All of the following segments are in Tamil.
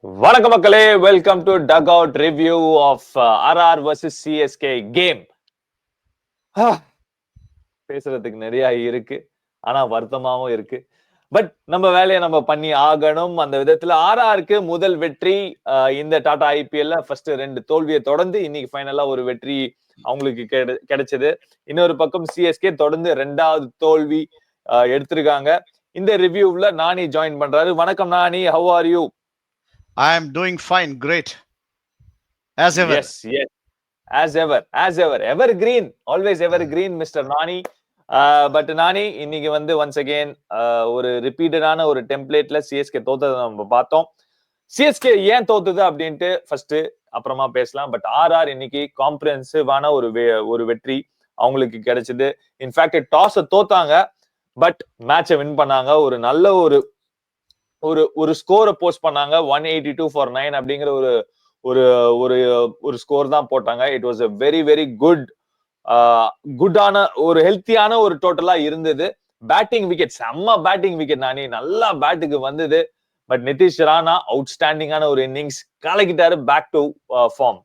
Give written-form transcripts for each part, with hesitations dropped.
வணக்கம் மக்களே, welcome to duck out review of RR vs CSK game. பேசுறதுக்கு நிறைய இருக்கு, ஆனா வருத்தமாவும் இருக்கு. பட் நம்ம வேலையை நம்ம பண்ணி ஆகணும். அந்த விதத்துல RRக்கு முதல் வெற்றி இந்த டாடா IPL ஃபர்ஸ்ட் 2 தோல்வியை தொடர்ந்து இன்னைக்கு ஃபைனலா ஒரு வெற்றி அவங்களுக்கு கிடைச்சது. இன்னொரு பக்கம் CSK தொடர்ந்து 2வது தோல்வி எடுத்திருக்காங்க. இந்த ரிவ்யூல நானி ஜாயின் பண்றாரு. வணக்கம் நானி, how are you? I am doing fine, great. As ever. Yes. As ever. Evergreen. Always evergreen, Mr. Nani. But Nani இன்னைக்கு வந்து ஒன்ஸ் அகெயின் ஒரு ரிப்பீட்டடான ஒரு டெம்ப்ளேட்ல சிஎஸ்கே தோத்ததை நம்ம பார்த்தோம். சிஎஸ்கே ஏன் தோத்துது அப்படின்ட்டு ஃபர்ஸ்ட் அப்புறமா பேசலாம். பட் RR இன்னைக்கு காம்ப்ரிஹென்சிவான ஒரு வெற்றி அவங்களுக்கு கிடைச்சது. இன்ஃபேக்ட் டாஸை தோத்தாங்க, பட் மேட்சை வின் பண்ணாங்க. ஒரு நல்ல ஒரு ஸ்கோரை போஸ்ட் பண்ணாங்க. 182 for 9 அப்படிங்கிற ஒரு ஒரு ஒரு ஸ்கோர் தான் போட்டாங்க. It was a very very குட்டான ஒரு ஹெல்த்தியான ஒரு டோட்டலா இருந்தது. பேட்டிங் விக்கெட், செம்ம பேட்டிங் விக்கெட் நானி, நல்லா பேட்டுக்கு வந்தது. பட் நிதிஷ் ராணா அவுட்ஸ்டாண்டிங்கான ஒரு இன்னிங்ஸ் கலக்கிட்டாரு. Back to form.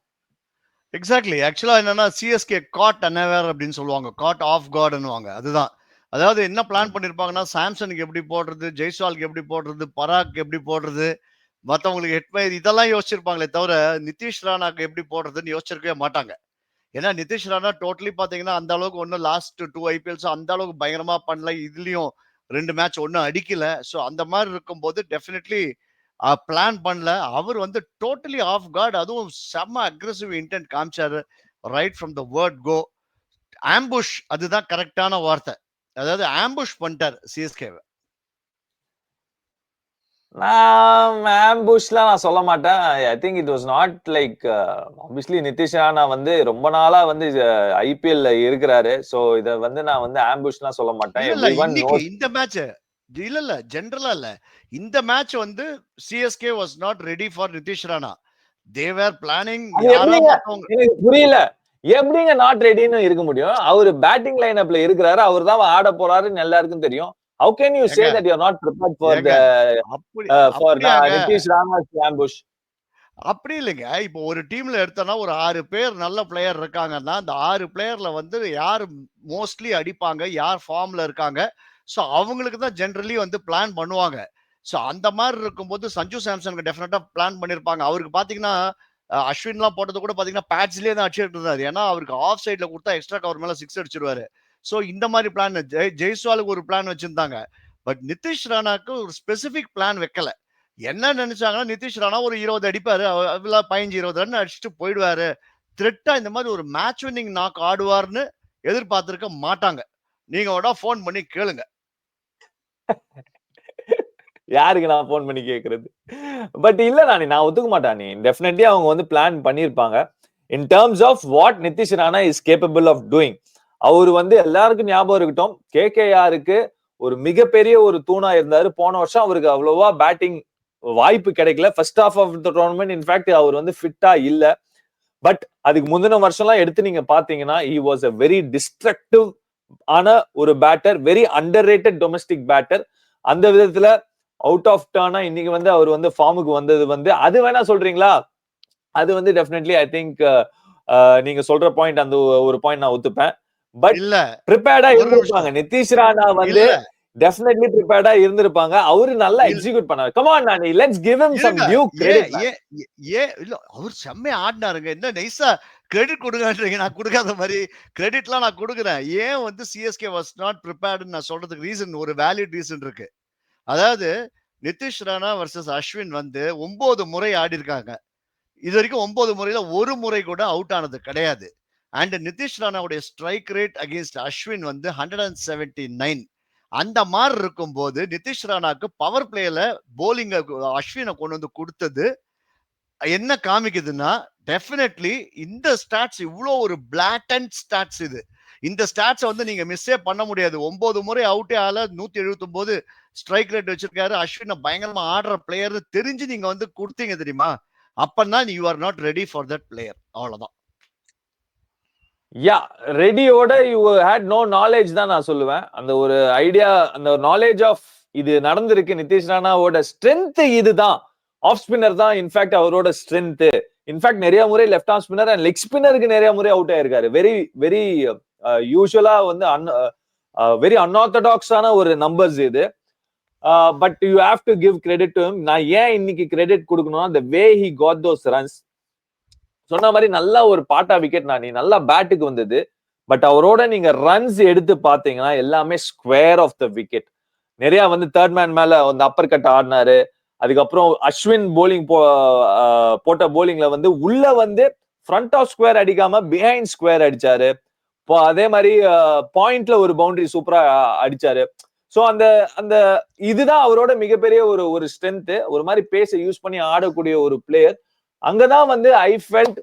எக்ஸாக்ட்லி. ஆக்சுவலா என்னன்னா சிஎஸ்கே காட் அன்அவேர் அப்படின்னு சொல்லுவாங்க, காட் ஆஃப் கார்டுன்னுவாங்க. அதுதான். அதாவது என்ன பிளான் பண்ணிருப்பாங்கன்னா, சாம்சனுக்கு எப்படி போடுறது, ஜெய்ஸ்வாலுக்கு எப்படி போடுறது, பராக் எப்படி போடுறது, மற்றவங்களுக்கு ஹெட்மயர் இதெல்லாம் யோசிச்சிருப்பாங்களே தவிர நிதிஷ் ராணாக்கு எப்படி போடுறதுன்னு யோசிச்சிருக்கவே மாட்டாங்க. ஏன்னா நிதிஷ் ராணா டோட்டலி பாத்தீங்கன்னா அந்த அளவுக்கு ஒன்றும் லாஸ்ட் 2 IPLs அந்த அளவுக்கு பயங்கரமா பண்ணல. இதுலயும் 2 மேட்ச் ஒன்றும் அடிக்கல. ஸோ அந்த மாதிரி இருக்கும்போது டெஃபினெட்லி பிளான் பண்ணல. அவர் வந்து டோட்டலி ஆஃப் கார்டு, அதுவும் செம்ம அக்ரெசிவ் இன்டென்ட் காமிச்சாரு. Right from the word go. Ambush, அதுதான் கரெக்டான வார்த்தை. அதாவது ஆம்புஷ் பண்ணிட்டார் சிஎஸ்கேவை. நான் சொல்ல மாட்டேன். I think it was not like, obviously Nitish Rana வந்து ரொம்ப நாளா வந்து IPL இருக்கிறாரு. சோ இத வந்து நான் வந்து ஆம்புஷ்லாம் சொல்ல மாட்டேன். இந்த மேட்ச் இல்ல ஜெனரலா இல்ல, இந்த மேட்ச் வந்து CSK was not ready for Nitish Rana. They were planning. புரியல, எப்படிங்க நாட் ரெடின்னு இருக்க முடியும்? அவரு பேட்டிங் லைனப்ல இருக்கிறாரு, அவர் தான் ஆட போறாருன்னு எல்லாருக்கும் தெரியும். How can you say that you are not prepared for Nitish Rana's ambush? அப்படி இல்லைங்க. இப்போ ஒரு டீம்ல எடுத்தோம்னா ஒரு 6 பேர் நல்ல பிளேயர் இருக்காங்கன்னா, அந்த 6 பிளேயர்ல வந்து யார் மோஸ்ட்லி அடிப்பாங்க, யார் ஃபார்ம்ல இருக்காங்க, ஸோ அவங்களுக்கு தான் ஜென்ரலி வந்து பிளான் பண்ணுவாங்க. ஸோ அந்த மாதிரி இருக்கும்போது சஞ்சு சாம்சனுக்கு டெஃபினட்டா பிளான் பண்ணியிருப்பாங்க. அவருக்கு பார்த்தீங்கன்னா அஸ்வின்லாம் போட்டது கூட பார்த்தீங்கன்னா பேட்ச்லேயே தான் அடிச்சுட்டு இருந்தாரு. ஏன்னா அவருக்கு ஆஃப் சைடில் கொடுத்தா எக்ஸ்ட்ரா கவர் மேலே 6 அடிச்சிருவாரு. ஸோ இந்த மாதிரி பிளான் ஜெய்ஸ்வாலுக்கு ஒரு பிளான் வச்சிருந்தாங்க. பட் நிதிஷ் ராணாக்கு ஒரு ஸ்பெசிபிக் பிளான் வைக்கல. என்ன நினைச்சாங்கன்னா நிதிஷ் ராணா ஒரு 20 அடிப்பாரு, 15-20 ரன் அடிச்சுட்டு போயிடுவாரு. த்ரெட்டா இந்த மாதிரி ஒரு மேட்ச் வின்னிங் நாக் ஆடுவார்னு எதிர்பார்த்திருக்க மாட்டாங்க. நீங்க உடனே போன் பண்ணி கேளுங்க. யாருக்கு நான் போன் பண்ணி கேக்குறது? பட் இல்ல நான் ஒத்துக்க மாட்டேன். டெஃபினெட்லி அவங்க வந்து பிளான் பண்ணிருப்பாங்க. In terms of what Nitish Rana is capable of doing. அவரு வந்து எல்லாருக்கும் ஞாபகம் இருக்கட்டும், KKRக்கு ஒரு மிகப்பெரிய ஒரு தூணா இருந்தாரு. போன வருஷம் அவருக்கு அவ்வளவா பேட்டிங் வாய்ப்பு கிடைக்கல. First half of the tournament in fact அவர் வந்து ஃபிட்டா இல்ல. பட் அதுக்கு முந்தின வருஷம்லாம் எடுத்து நீங்க பாத்தீங்கன்னா he was a very destructive ஆன ஒரு batter, very underrated domestic batter. அந்த விதத்துல அவுட் ஆஃப் டர்னா இன்னைக்கு வந்து அவர் வந்து ஃபார்முக்கு வந்தது வந்து அது வேணா சொல்றீங்களா? அது வந்து டெஃபினெட்லி ஐ திங்க் நீங்க சொல்ற பாயிண்ட், அந்த ஒரு பாயிண்ட் நான் ஒத்துப்பேன். பட் இல்ல ப்ரிப்பேர்டா இருந்திருப்பாங்க. நிதிஷ் ராணா வந்து டெஃபினெட்லி ப்ரிப்பேர்டா இருந்திருப்பாங்க. அவரு நல்லா எக்ஸிக்யூட் பண்ணாரு. Come on Nani, let's give him some due credit. இல்ல அவர் செம்மையா ஆடினாருங்க. என்ன நைஸா கிரெடிட் கொடுங்கன்றீங்க. நான் கொடுக்காத மாதிரி கிரெடிட்லாம் நான் கொடுக்குறேன். ஏன் வந்து சிஎஸ்கே வாஸ் நாட் ப்ரிப்பேர்டுன்னு நான் சொல்றதுக்கு ரீசன், ஒரு வேலிட் ரீசன் இருக்கு. அதாவது நிதிஷ் ராணா வர்சஸ் அஸ்வின் வந்து 9 முறை ஆடி இருக்காங்க. இது வரைக்கும் 9 முறையில ஒரு முறை கூட அவுட் ஆனது கிடையாது. அண்ட் நிதிஷ் ராணாவுடைய ஸ்ட்ரைக் ரேட் அகேன்ஸ்ட் அஸ்வின் வந்து 179. அந்த மாதிரி இருக்கும்போது நிதிஷ் ராணாக்கு பவர் பிளேல போலிங் அஸ்வினை கொண்டு வந்து கொடுத்தது என்ன காமிக்குதுன்னா, டெஃபினெட்லி இந்த ஸ்டாட்ஸ் இவ்வளோ ஒரு பிளாட்டன்ட் ஸ்டாட்ஸ் இது. இந்த ஸ்டாட்ஸை வந்து நீங்க மிஸ்ஸே பண்ண முடியாது. 9 முறை அவுட்டே ஆல 179 ஸ்ட்ரைக் ரேட் வச்சிருக்காரு. அஸ்வினை பயங்கரமா ஆடுற பிளேயர் தெரிஞ்சு நீங்க வந்து கொடுத்தீங்க தெரியுமா? அப்பன்னா you are not ready for that player. அவ்வளவுதான். யா, ரெடியோட யூ ஹேட் நோ நாலேஜ் தான் நான் சொல்லுவேன். அந்த ஒரு ஐடியா, அந்த நாலேஜ் ஆஃப் இது நடந்திருக்கு. நிதிஷ் ராணாவோட ஸ்ட்ரென்த் இதுதான். ஆஃப் ஸ்பின்னர் தான் இன்ஃபேக்ட் அவரோட ஸ்ட்ரென்த். இன்ஃபேக்ட் நிறைய முறை left arm spinner and leg ஸ்பின்னருக்கு நிறைய முறை அவுட் ஆயிருக்காரு. வெரி வெரி யூசுவலா வந்து வெரி அன்ஆர்த்தடாக்ஸான ஒரு நம்பர்ஸ் இது. But you have to give credit to him. நான் ஏன் இன்னைக்கு கிரெடிட் கொடுக்கணும்னா the way he got those runs. சொன்ன மாதிரி நல்ல ஒரு பாட்டா விக்கெட் நானி நல்லா பேட்டுக்கு வந்தது. பட் அவரோட நீங்க ரன்ஸ் எடுத்து பாத்தீங்கன்னா எல்லாமே ஸ்கொயர் ஆஃப் த விக்கெட். நிறைய வந்து தேர்ட் மேன் மேல வந்து அப்பர் கட் ஆடினாரு. அதுக்கப்புறம் அஸ்வின் போலிங் போட்ட போலிங்ல வந்து உள்ள வந்து ஃப்ரண்ட் ஆஃப் ஸ்கொயர் அடிக்காம பிஹைண்ட் ஸ்கொயர் அடிச்சாரு. அதே மாதிரி பாயிண்ட்ல ஒரு பவுண்டரி சூப்பரா அடிச்சாரு. சோ அந்த அந்த இதுதான் அவரோட மிகப்பெரிய ஒரு ஸ்ட்ரென்த். ஒரு மாதிரி பேச யூஸ் பண்ணி ஆடக்கூடிய ஒரு பிளேயர். அங்கதான் வந்து I felt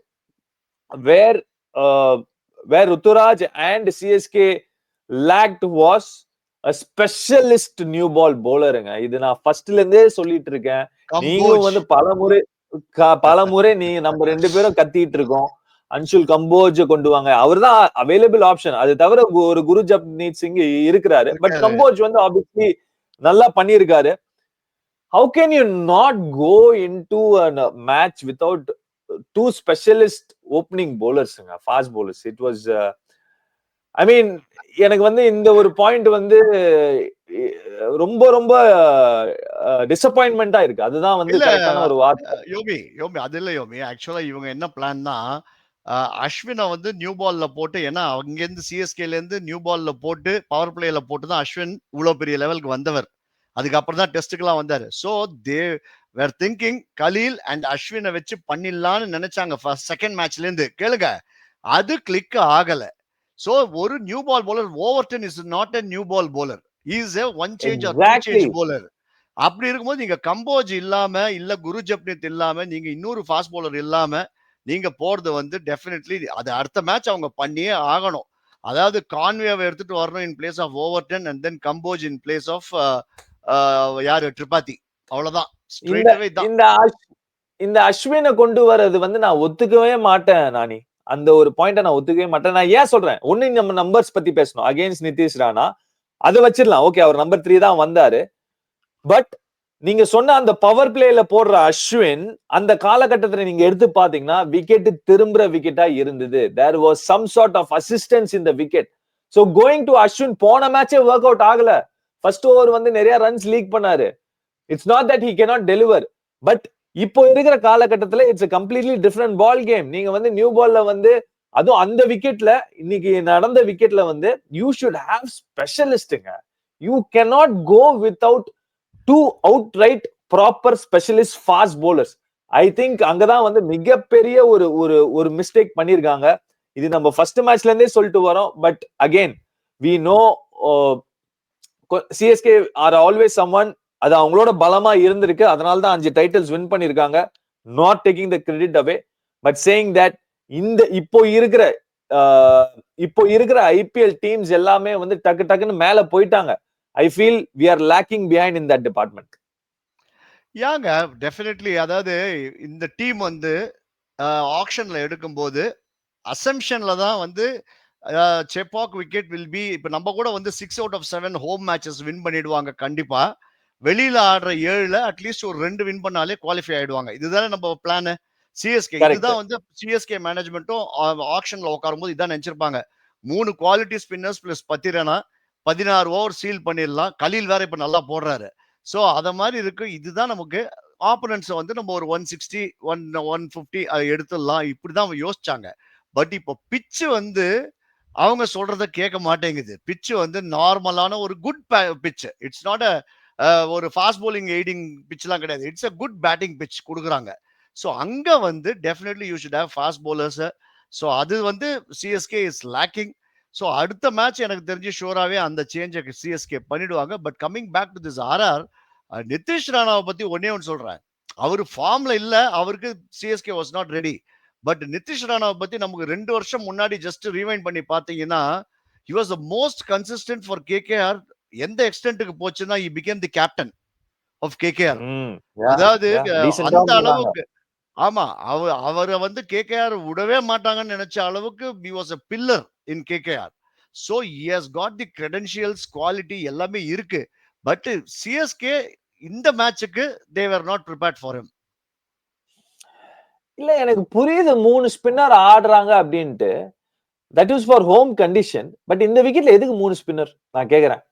where where Ruturaj and CSK lacked was specialist new ball பவுலருங்க. இது நான் ஃபர்ஸ்ட்ல இருந்தே சொல்லிட்டு இருக்கேன். நீங்களும் வந்து பலமுறை நீ நம்ம 2 பேரும் கத்திட்டு இருக்கோம். அன்சுல் கம்போஜ் கொண்டு வாங்க. அவர் தான் அவைலபிள் ஆப்ஷன். அது தவிர ஒரு குரு ஜப்னீத் சிங் இருக்கிறாரு. பட் கம்போஜ் வந்து ஆப்வியஸ்லி நல்லா பண்ணியிருக்காரு. How can you not go into a match without two specialist opening bowlers, fast bowlers? It was, I mean, எனக்கு வந்து இந்த ஒரு பாயிண்ட் வந்து ரொம்ப ரொம்ப டிசப்பாயின்மெண்டா இருக்கு. அதுதான் வந்து கரெக்டான ஒரு வார்த்தை. யோமி அது இல்ல யோமி. ஆக்சுவலா இவங்க என்ன பிளான்னா அஸ்வினை வந்து நியூ பால்ல போட்டு, ஏன்னா அங்கிருந்து சிஎஸ்கேல இருந்து நியூ பால்ல போட்டு பவர் பிளேல போட்டு தான் அஸ்வின் இவ்வளவு பெரிய லெவலுக்கு வந்தவர். அதுக்கப்புறம் தான் டெஸ்ட்டுக்கெல்லாம் வந்தாரு. So they were thinking Khaleel and அஸ்வினை வச்சு பண்ணிடலான்னு நினைச்சாங்க ஃபர்ஸ்ட் செகண்ட் மேட்ச்ல இருந்து. கேளுங்க, அது கிளிக் ஆகல. ஸோ ஒரு new ball bowler, Overton is not a new ball bowler, is a one change or two change bowler. அப்படி இருக்கும்போது நீங்க கம்போஜ் இல்லாம, இல்ல குரு ஜப்னீத் இல்லாம, நீங்க இன்னொரு ஃபாஸ்ட் போலர் இல்லாம நீங்க போறது வந்து டெஃபினெட்லி அது அடுத்த மேட்ச் அவங்க பண்ணியே ஆகணும். அதாவது கான்வேவை எடுத்துட்டு வரணும் in place of Overton and then Kamboj in place of யாரு திரிபாதி. அவ்வளவுதான். இந்த அஸ்வினை கொண்டு வர்றது வந்து நான் ஒத்துக்கவே மாட்டேன் நானி. அந்த ஒரு பாயிண்ட நான் ஒத்துக்கவே மாட்டேன். நான் ஏன் சொல்றேன், ஒண்ணு நம்ம நம்பர்ஸ் பத்தி பேசணும். அகைன்ஸ்ட் நிதிஷ் ராணா அதை வச்சிடலாம். ஓகே, அவர் நம்பர் 3 தான் வந்தாரு. பட் நீங்க சொன்ன அந்த பவர் பிளேல போடுற அஸ்வின் அந்த காலகட்டத்துல நீங்க எடுத்து பாத்தீங்கன்னா விக்கெட் திரும்புற விக்கெட்டா இருந்தது. There was some sort of assistance in the wicket. So going to Ashwin போன மேட்சே ஒர்க் அவுட் ஆகல. ஃபர்ஸ்ட் ஓவர் வந்து நிறைய ரன்ஸ் லீக் பண்ணாரு. It's not that he cannot deliver. But இப்போ இருக்கிற காலகட்டத்துல it's completely different ball game. நீங்க வந்து நியூ பால்ல வந்து அதுவும் அந்த விக்கெட்ல, இன்னைக்கு நடந்த விக்கெட்ல வந்து யூ ஷுட் ஹேவ் ஸ்பெஷலிஸ்டுங்க. You cannot go without two outright proper specialist fast bowlers. I think அங்கதான் வந்து மிகப்பெரிய ஒரு மிஸ்டேக் பண்ணிருக்காங்க. இது நம்ம ஃபர்ஸ்ட் மேட்ச்ல இருந்தே சொல்லிட்டு வரோம். But again we know CSK are always someone, அது அவங்களோட பலமா இருந்திருக்கு. அதனால தான் 5 டைட்டில்ஸ் வின் பண்ணிருக்காங்க. Not taking the credit away, but saying that இந்த இப்போ இருக்கிற ஐபிஎல் டீம்ஸ் எல்லாமே வந்து டக்கு டக்குன்னு மேல போயிட்டாங்க. I feel we are lacking behind in that department. யாங்க டெஃபினெட்லி. அதாவது இந்த டீம் வந்து ஆக்ஷன்ல எடுக்கும்போது அசம்ஷன்ல தான் வந்து செப்பாக் விக்கெட் வில் பி, இப்ப நம்ம கூட வந்து 6 out of 7 home matches win பண்ணிடுவாங்க கண்டிப்பா. வெளியில ஆடுற 7ல அட்லீஸ்ட் ஒரு 2 வின் பண்ணாலே குவாலிஃபை ஆயிடுவாங்க. இதுதானே நம்ம பிளான். சிஎஸ்கே இதுதான் வந்து சிஎஸ்கே மேனேஜ்மெண்ட்டும் ஆக்ஷன்ல உட்காரும் போது இதான் நினைச்சிருப்பாங்க. 3 quality spinners plus 10 ரனா 16 over seal பண்ணிடலாம். கலீல் வேற இப்ப நல்லா போடுறாரு. சோ அத மாதிரி இருக்கு. இதுதான் நமக்கு ஆப்போனன்ட்ஸ் வந்து நம்ம ஒரு 160 150 எடுத்துடலாம், இப்படிதான் யோசிச்சாங்க. பட் இப்போ பிச்சு வந்து அவங்க சொல்றத கேட்க மாட்டேங்குது. பிச்சு வந்து நார்மலான ஒரு குட் பிச். இட்ஸ் நாட் ஒரு ஃபாஸ்ட் போலிங் எய்டிங் பிச்லாம் கிடையாது. It's a good batting pitch கொடுக்குறாங்க. ஸோ அங்க வந்து definitely you should have fast bowlers. So அது வந்து சிஎஸ்கே இஸ் லேக்கிங். ஸோ அடுத்த மேட்ச் எனக்கு தெரிஞ்சு ஷோராவே அந்த சேஞ்சை சிஎஸ்கே பண்ணிடுவாங்க. But coming back to this RR, Nitish ராணாவை பத்தி ஒன்னே ஒன்று சொல்றேன். அவர் ஃபார்ம்ல இல்ல, அவருக்கு CSK was not ready. But Nitish ராணாவை பத்தி நமக்கு 2 வருஷம் முன்னாடி ஜஸ்ட் ரீவைண்ட் பண்ணி பாத்தீங்கன்னா he was the most consistent for KKR. எந்த எக்ஸ்டென்ட்டுக்கு போச்சுன்னா he became the captain of KKR. அதாவது அந்த அளவுக்கு, ஆமா, அவரை வந்து கேகேஆர் விடவே மாட்டாங்கன்னு நினைச்ச அளவுக்கு he was a pillar in KKR. So he has got the credentials, quality எல்லாமே இருக்கு. பட் சிஎஸ்கே இந்த மேட்சுக்கு they were not prepared for him. இல்ல எனக்கு புரியுது 3 ஸ்பின்னர் ஆடுறாங்க அப்படின்ட்டு. That is for home condition. But இந்த விக்கெட்ல எதுக்கு 3 ஸ்பின்னர்? நான் கேட்கிறேன்.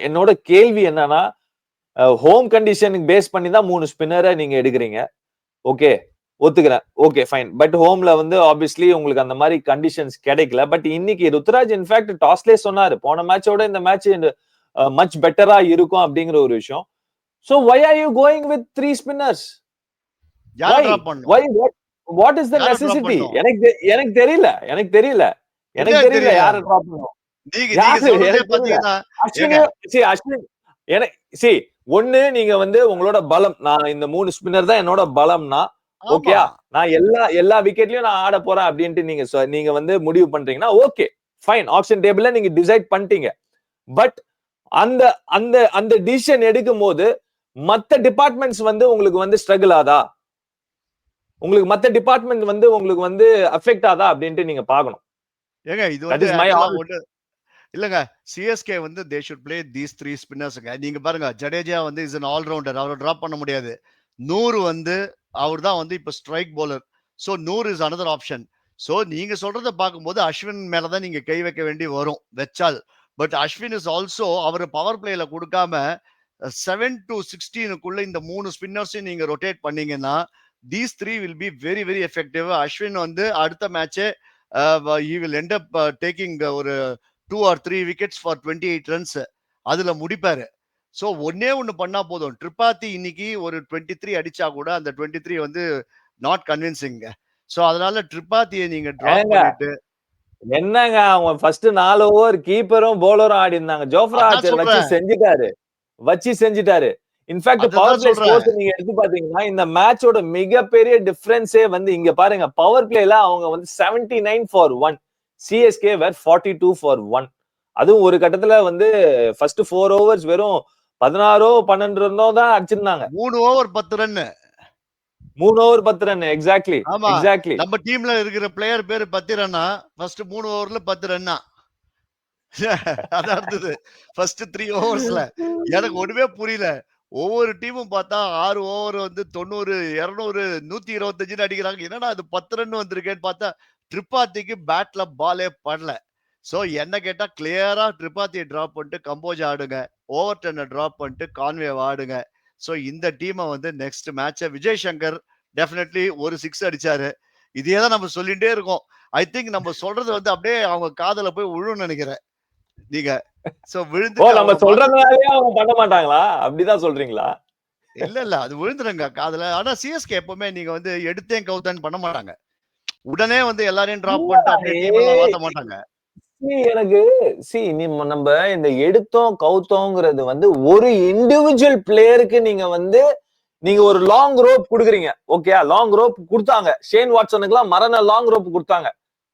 என்னோட கேள்வி என்னன்னா, ஹோம் கண்டிஷனுக்கு பேஸ் பண்ணி தான் 3 ஸ்பின்னர நீங்க எடுக்குறீங்க. ஓகே. ஒத்துக்கிறேன். Okay fine. பட் ஹோம்ல வந்து ஆப்வியஸ்லி உங்களுக்கு அந்த மாரி கண்டிஷன்ஸ் கிடைக்கல. பட் இன்னைக்கு ருத்துராஜ் இன்ஃபாக்ட் டாஸ்லயே சொன்னாரு. போன மேட்சோட இந்த மேட்ச் மச் பெட்டரா இருக்கும் அப்படிங்கிற ஒரு விஷயம். So why are you going with 3 spinners? யார வை? டிராப் பண்ணணும்? வை வாட் இஸ் த யார டிராப் நெசசிட்டி? பண்ணணும்? எனக்கு தெரியல. எனக்கு தெரியல. எனக்கு என்ன தெரியல தெரியல? யார டிராப் பண்ணணும். நீங்க நீங்க யாரு? சொல்றதே எனக்கு தெரியல. பாத்தீங்கன்னா, ஏங்க அஸ்வின் எனக்கு ஒண்ணு நீங்க வந்து உங்களோட பலம். நான் இந்த 3 ஸ்பின்னர் தான் என்னோட பலம்னா, ஆமா. ஓகேயா? நான் எல்லா விக்கெட்லயும் நான் ஆடப் போறேன் அப்படின்ட்டு நீங்க வந்து முடிவு பண்றீங்கன்னா, ஓகே. ஃபைன். ஆக்ஷன் டேபிள்ல நீங்க டிசைட் பண்ணிட்டீங்க. பட் அந்த அந்த அந்த டிசிஷன் எடுக்கும்போது மத்த டிபார்ட்மெண்ட்ஸ் வந்து உங்களுக்கு வந்து ஸ்ட்ரகிள் ஆதா? உங்களுக்கு மத்த டிபார்ட்மெண்ட் வந்து உங்களுக்கு வந்து அஃபெக்ட் ஆதா அப்படின்ட்டு நீங்க பார்க்கணும். ஏங்க இது தட் வந்து இஸ் மை ஆக்சுவலா ஆல். ஒண்ணு இல்லங்க. சிஎஸ்கே வந்து தே ஷுட் பிளே தீஸ் 3 ஸ்பின்னர்ஸ்ங்க. நீங்க பாருங்க ஜடேஜா வந்து இஸ் அன் ஆல் ரவுண்டர். அவர டிராப் பண்ண முடியாது. 100 வந்து அவர் தான் வந்து இப்ப strike bowler. So 100 is another option. So நீங்க சொல்றத பார்க்கும்போது அஸ்வின் மேல தான் நீங்க கை வைக்க வேண்டி வரும் வெச்சால். பட் அஸ்வின் இஸ் ஆல்சோ அவரு பவர் பிளேல குடுக்காம 7 டூ 16க்குள்ள இந்த 3 ஸ்பின்னர்ஸையும் நீங்க ரொட்டேட் பண்ணீங்கன்னா, these 3 will be very very effective. Ashwin வந்து அடுத்த மேட்சே he will end up taking ஒரு 2 ஆர் 3 விக்கெட்ஸ் ஃபார் 28 ரன்ஸ். அதுல முடிப்பாரு. சோ ஒண்ணே ஒண்ணு பண்ணா போதும். திரிபாதி இன்னைக்கு ஒரு 23 அடிச்சா கூட அந்த 23 வந்து நாட் கன்வின்சிங்க. சோ அதனால திரிபாதிய நீங்க டிராப் ஏங்க பண்ணிட்டு என்னங்க அவங்க ஃபர்ஸ்ட் 4 ஓவர் கீப்பரும் பவுலரும் ஆடி இருந்தாங்க. ஜோஃப்ரா அதான் ஆர்ச்சர் சொல்றேன். வச்சு செஞ்சுட்டாரு. இன்ஃபாக்ட் பவர் அததான் பிளே சொல்றேன். ஸ்கோர்ஸ் நீங்க எடுத்து பாத்தீங்கன்னா, இந்த மேட்சோட மிகப்பெரிய டிஃபரன்ஸே வந்து இங்க பாருங்க. பவர் பிளேல அவங்க வந்து 79 ஃபார் 1. CSK where 42 for 1. அதுவும் ஒரு கட்டத்துல வந்து ஃபர்ஸ்ட் 4 ஓவர்ஸ் வெறும் 16 12 ரன்னோ தான் அடிச்சிருந்தாங்க. 3 over 10 run. 3 over 10 run. Exactly, ஆமா. எக்ஸாக்ட்லி. நம்ம டீம்ல இருக்கிற பிளேயர் பேரு பத்திரன்னா, ஃபர்ஸ்ட் 3 ஓவர்ல 10 ரன்னா. அதான் இருந்தது. ஃபர்ஸ்ட் 3 ஓவர்ஸ்ல. எனக்கு ஒண்ணுமே புரியல. ஒவ்வொரு டீமும் பார்த்தா 6 ஓவர் வந்து 90, 200, 125ன்னு அடிக்கிறாங்க. என்னடா இது 10 ரன் வந்திருக்கேன்னு பார்த்தா, திரிபாதிக்கு பேட்ல பாலே படல. சோ என்ன கேட்டா கிளியரா திரிபாதிய டிராப் பண்ணிட்டு கம்போஜ் ஆடுங்க. ஓவர்டர்ன டிராப் பண்ணிட்டு கான்வேவ ஆடுங்க. சோ இந்த டீம வந்து நெக்ஸ்ட் மேட்ச விஜய் சங்கர் டெஃபினெட்லி ஒரு 6 அடிச்சாரு. இதையே தான் நம்ம சொல்லிட்டே இருக்கோம். ஐ திங்க் நம்ம சொல்றது வந்து அப்படியே அவங்க காதுல போய் விழும்னு நெனைக்கிறேன். நீங்க சோ விழுந்துட்டு நம்ம அவங்க சொல்றதுனாலயே அவங்க பண்ண மாட்டாங்களா? அப்படிதான் சொல்றீங்களா? இல்ல. அது விழுந்துருங்க காதுல. ஆனா சிஎஸ்கே எப்பவுமே நீங்க வந்து எடுத்தேன் கவுத்தேன்னு பண்ண மாட்டாங்க. உடனே வந்து எல்லாரையும் டிராப் பண்ணிட்டு அப்படியே டீம் எல்லாம் மாத்த மாட்டாங்க. எனக்கு நம்ப இந்த எடுத்தோம் கவுத்தோங்கிறது வந்து ஒரு இண்டிவிஜுவல் பிளேயருக்கு நீங்க ஒரு லாங் ரோப் குடுக்குறீங்க. ஓகேயா? லாங் ரோப் குடுத்தாங்க. ஷேன் வாட்சனுக்குலாம் மரண லாங் ரோப் குடுத்தாங்க.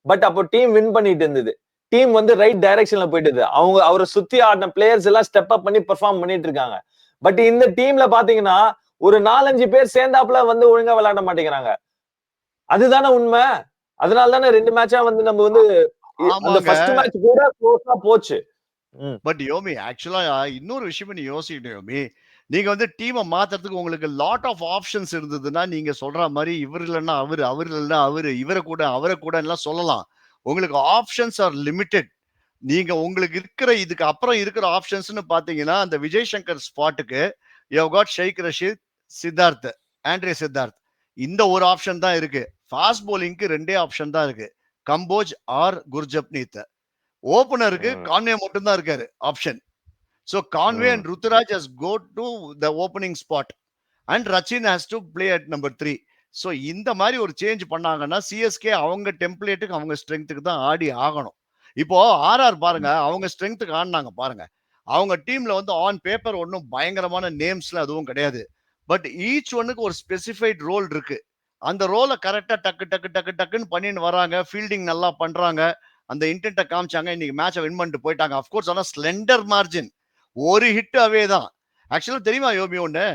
பட் அப்போ டீம் வின் பண்ணிட்டு இருந்தது. டீம் வந்து ரைட் டைரக்ஷன்ல போயிட்டு அவரை சுத்தி ஆடின பிளேயர்ஸ் எல்லாம் ஸ்டெப் அப் பண்ணி பெர்ஃபார்ம் பண்ணிட்டு இருக்காங்க. பட் இந்த டீம்ல பாத்தீங்கன்னா ஒரு 4-5 பேர் சேர்ந்தாப்புல வந்து ஒழுங்கா விளையாட மாட்டேங்கிறாங்க. அதுதானே உண்மை. அதனால தானே 2 மேட்சா வந்து நம்ம வந்து அந்த ஆமாங்க. ஃபர்ஸ்ட் மேட்ச் கூட க்ளோஸா போச்சு. ம். பட் யோமி ஆக்சுவலா இன்னொரு விஷயம் நீ யோசிக்கணும் யோமி. நீங்க வந்து டீம மாத்துறதுக்கு உங்களுக்கு லாட் ஆஃப் ஆப்ஷன்ஸ் இருந்ததுன்னா, நீங்க சொல்ற மாரி இவரு இல்லன்னா அவரு, அவரு இல்லன்னா அவரு, இவர கூட, அவர கூடலாம் சொல்லலாம். உங்களுக்கு ஆப்ஷன்ஸ் ஆர் லிமிட்டட். நீங்க உங்களுக்கு இருக்கிற இதுக்கு அப்புறம் இருக்கிற ஆப்ஷன்ஸ்ன்னு பார்த்தீங்கன்னா, அந்த விஜய் சங்கர் ஸ்பாட்டுக்கு you have got Shaikh Rasheed, Siddharth, Andre Siddharth. இந்த ஒரு ஆப்ஷன் தான் இருக்கு. ஃபாஸ்ட் பவுலிங்க்கு 2 ஆப்ஷன் தான் இருக்கு. கம்போஜ் ஆர் குர்ஜப்னீத். ஓப்பனருக்கு ம். கான்வே மட்டும் தான் இருக்காரு ஆப்ஷன். சோ கான்வே ம். And Ruturaj has go to the opening spot and Rachin has to play at number 3. So இந்த மாதிரி ஒரு சேஞ்ச் பண்ணாங்கன்னா சிஎஸ்கே அவங்க டெம்ப்ளேட்டுக்கு அவங்க ஸ்ட்ரென்த்துக்கு தான் ஆடி ஆகணும். இப்போ ஆர்ஆர் பாருங்க அவங்க ஸ்ட்ரென்த்துக்கு ஆடினாங்க பாருங்க. அவங்க டீம்ல வந்து ஆன் பேப்பர் ஒன்றும் பயங்கரமான நேம்ஸ்ல அதுவும் கிடையாது. பட் ஈச் ஒன்னுக்கு ஒரு ஸ்பெசிஃபைட் ரோல் இருக்கு. அந்த ரோலை கரெக்டா டக்கு டக்கு டக்கு டக்குன்னு பண்ணின்னு வராங்க. ஃபீல்டிங் நல்லா பண்றாங்க. அந்த இன்டென்ட்ட காமிச்சாங்க. இன்னைக்கு மேட்ச வின் பண்ணிட்டு போயிட்டாங்க. அஃப்கோர்ஸ் ஆனா ஸ்லெண்டர் மார்ஜின். ஒரு ஹிட் அவே தான். ஆக்சுவலா தெரியுமா யோமி ஒண்ணு?